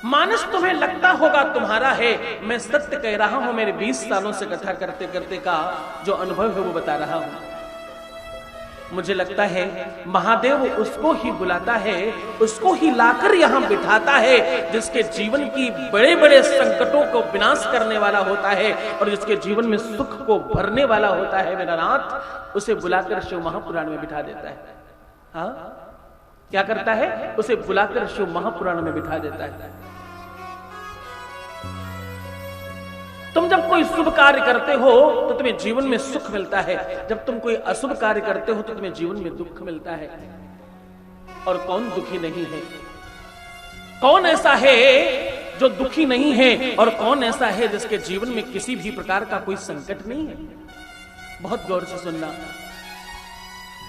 मानस तुम्हें लगता होगा तुम्हारा है, मैं सत्य कह रहा हूं, मेरे 20 सालों से कथा करते करते का जो अनुभव है वो बता रहा हूं। मुझे लगता है महादेव उसको ही बुलाता है, उसको ही लाकर यहां बिठाता है जिसके जीवन की बड़े बड़े संकटों को विनाश करने वाला होता है और जिसके जीवन में सुख को भरने वाला होता है मेरा नाथ, उसे बुलाकर शिव महापुराण में बिठा देता है। हाँ, क्या करता है? उसे बुलाकर शिव महापुराण में बिठा देता है। तुम जब कोई शुभ कार्य करते हो तो तुम्हें जीवन में सुख मिलता है, जब तुम कोई अशुभ कार्य करते हो तो तुम्हें जीवन में दुख मिलता है। और कौन दुखी नहीं है? कौन ऐसा है जो दुखी नहीं है? और कौन ऐसा है जिसके जीवन में किसी भी प्रकार का कोई संकट नहीं है? बहुत गौर से सुनना।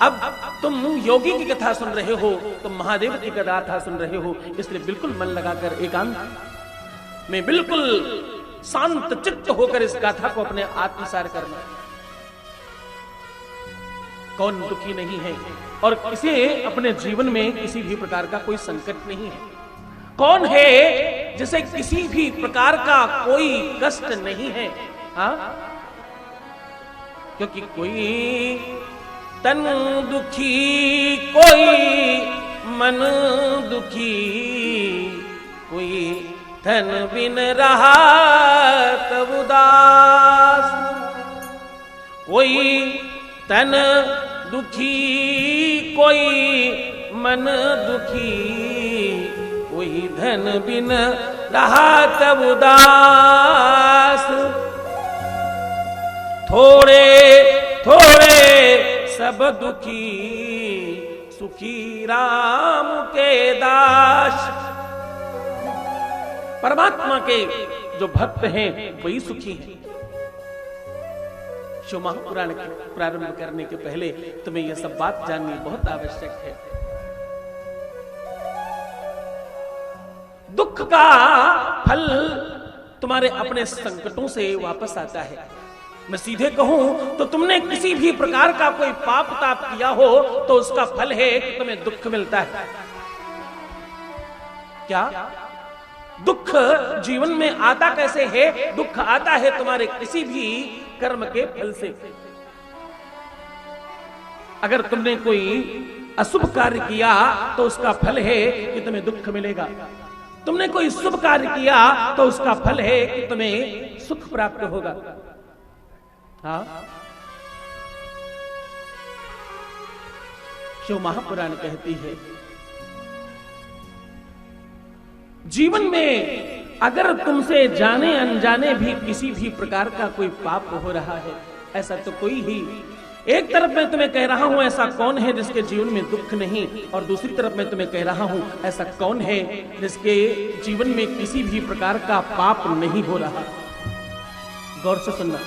अब तुम योगी की कथा सुन रहे हो, तुम महादेव की कथा सुन रहे हो, इसलिए बिल्कुल मन लगाकर एकांत में बिल्कुल शांत चित्त होकर इस गाथा को अपने आत्मसार करना। कौन दुखी नहीं है और किसे अपने जीवन में किसी भी प्रकार का कोई संकट नहीं है? कौन है जिसे किसी भी प्रकार का कोई कष्ट नहीं है? हाँ, क्योंकि कोई तन दुखी, कोई मन दुखी, कोई धन बिन रहा तब उदास, कोई तन दुखी, कोई मन दुखी, कोई धन बिन रहा तब उदास, थोड़े थोड़े सब दुखी, सुखी राम के दास। परमात्मा के जो भक्त हैं वही सुखी हैं। शिव महापुराण प्रारंभ करने के पहले तुम्हें यह सब बात जाननी बहुत आवश्यक है। दुख का फल तुम्हारे अपने संकटों से वापस आता है। मैं सीधे कहूं तो तुमने किसी भी प्रकार का कोई पाप ताप किया हो तो उसका फल है कि तुम्हें दुख मिलता है। क्या दुख जीवन में आता कैसे है? दुख आता है तुम्हारे किसी भी कर्म के फल से। अगर तुमने कोई अशुभ कार्य किया तो उसका फल है कि तुम्हें दुख मिलेगा। तुमने कोई शुभ कार्य किया तो उसका फल है कि तुम्हें सुख प्राप्त होगा। हाँ, शिव महापुराण कहती है जीवन में अगर तुमसे जाने अनजाने भी किसी भी प्रकार का कोई पाप हो रहा है, ऐसा तो कोई ही, एक तरफ मैं तुम्हें कह रहा हूं ऐसा कौन है जिसके जीवन में दुख नहीं, और दूसरी तरफ मैं तुम्हें कह रहा हूं ऐसा कौन है जिसके जीवन में किसी भी प्रकार का पाप नहीं हो रहा। गौर से सुनना।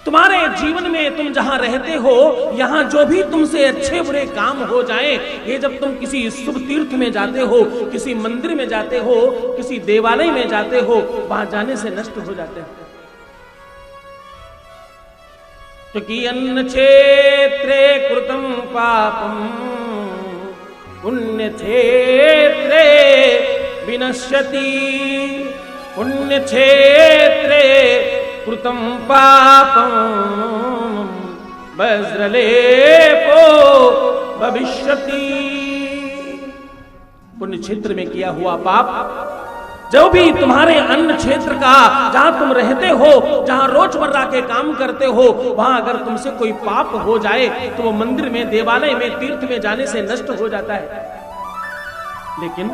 तुम्हारे जीवन में तुम जहां रहते हो, यहां जो भी तुमसे अच्छे बुरे काम हो जाएं, ये जब तुम किसी शुभ तीर्थ में जाते हो, किसी मंदिर में जाते हो, किसी देवालय में जाते हो, वहां जाने से नष्ट हो जाते हैं। क्योंकि अन्न क्षेत्रे कृतं पापम पुण्य क्षेत्रे विनश्यति, पुण्य क्षेत्रे कृतं पापं वज्रलेपो भविष्यति। पुण्य क्षेत्र में किया हुआ पाप, जो भी तुम्हारे अन्न क्षेत्र का, जहां तुम रहते हो, जहां रोजमर्रा के काम करते हो, वहां अगर तुमसे कोई पाप हो जाए तो वो मंदिर में, देवालय में, तीर्थ में जाने से नष्ट हो जाता है। लेकिन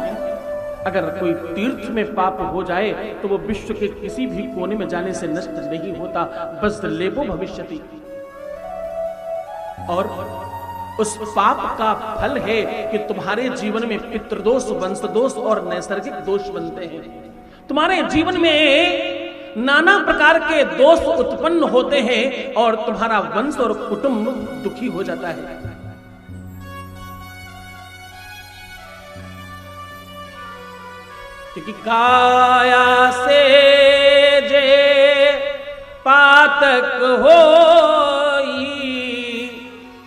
अगर कोई तीर्थ में पाप हो जाए तो वो विश्व के किसी भी कोने में जाने से नष्ट नहीं होता। बस लेपो भविष्यति। और उस पाप का फल है कि तुम्हारे जीवन में पितृदोष, वंशदोष और नैसर्गिक दोष बनते हैं। तुम्हारे जीवन में नाना प्रकार के दोष उत्पन्न होते हैं और तुम्हारा वंश और कुटुंब दुखी हो जाता है। क्योंकि काया से जे पातक होई,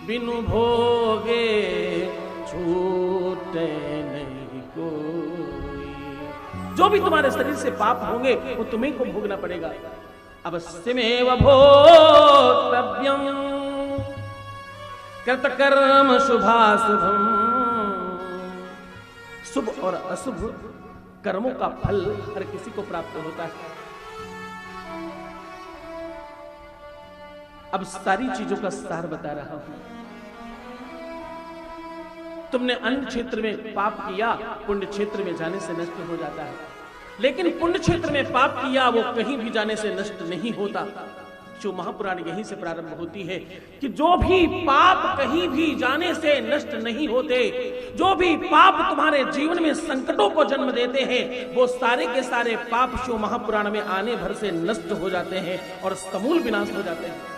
बिनु भोगे छूटे नहीं कोई। जो भी तुम्हारे शरीर से पाप होंगे वो तुम्हें को भोगना पड़ेगा। अवश्यमेव भोक्तव्यम कृतकर्म शुभाशुभम। शुभ और अशुभ कर्मों का फल हर किसी को प्राप्त होता है। अब सारी चीजों का सार बता रहा हूं। तुमने अन्य क्षेत्र में पाप किया, पुण्य क्षेत्र में जाने से नष्ट हो जाता है। लेकिन पुण्य क्षेत्र में पाप किया वो कहीं भी जाने से नष्ट नहीं होता। शिव महापुराण यहीं से प्रारंभ होती है कि जो भी पाप कहीं भी जाने से नष्ट नहीं होते, जो भी पाप तुम्हारे जीवन में संकटों को जन्म देते हैं, वो सारे के सारे पाप शिव महापुराण में आने भर से नष्ट हो जाते हैं और समूल विनाश हो जाते हैं।